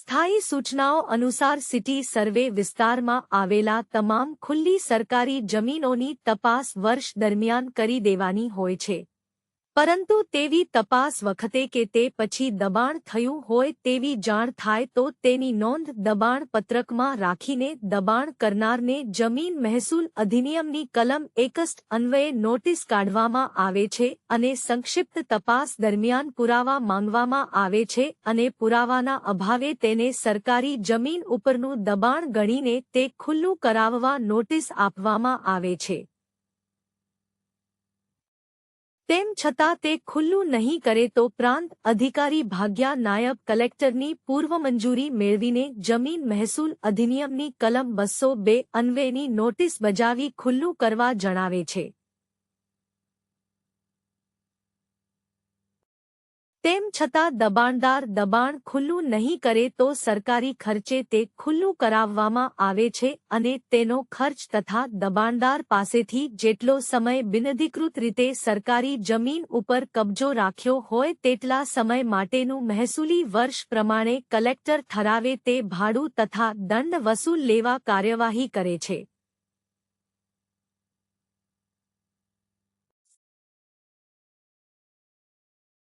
સ્થાયી સૂચનાઓ અનુસાર સિટી સર્વે વિસ્તારમાં આવેલા તમામ ખુલ્લી સરકારી જમીનોની તપાસ વર્ષ દરમિયાન કરી દેવાની હોય છે, પરંતુ તેવી તપાસ વખતે કે તે પછી દબાણ થયું હોય તેવી જાણ થાય તો તેની નોંધ દબાણ પત્રકમાં રાખીને દબાણ કરનારને જમીન મહેસૂલ અધિનિયમની કલમ 61 અન્વયે નોટિસ કાઢવામાં આવે છે અને સંક્ષિપ્ત તપાસ દરમિયાન પુરાવા માંગવામાં આવે છે અને પુરાવાના અભાવે તેને સરકારી જમીન ઉપરનું દબાણ ગણીને તે ખુલ્લું કરાવવા નોટિસ આપવામાં આવે છે। તેમ છતાં તે ખુલ્લું નહીં કરે તો પ્રાંત અધિકારી ભાગ્યા નાયબ કલેક્ટરની પૂર્વમંજૂરી મેળવીને જમીન મહેસૂલ અધિનિયમની કલમ 202 અન્વયની નોટિસ બજાવી ખુલ્લું કરવા જણાવે છે। તેમ છતાં દબાણદાર દબાણ ખુલ્લું નહીં કરે તો સરકારી ખર્ચે તે ખુલ્લું કરાવવામાં આવે છે અને તેનો ખર્ચ તથા દબાણદાર પાસેથી જેટલો સમય બિનઅધિકૃત રીતે સરકારી જમીન ઉપર કબજો રાખ્યો હોય તેટલા સમય માટેનું મહેસૂલી વર્ષ પ્રમાણે કલેક્ટર ઠરાવે તે ભાડું તથા દંડ વસૂલ લેવા કાર્યવાહી કરે છે।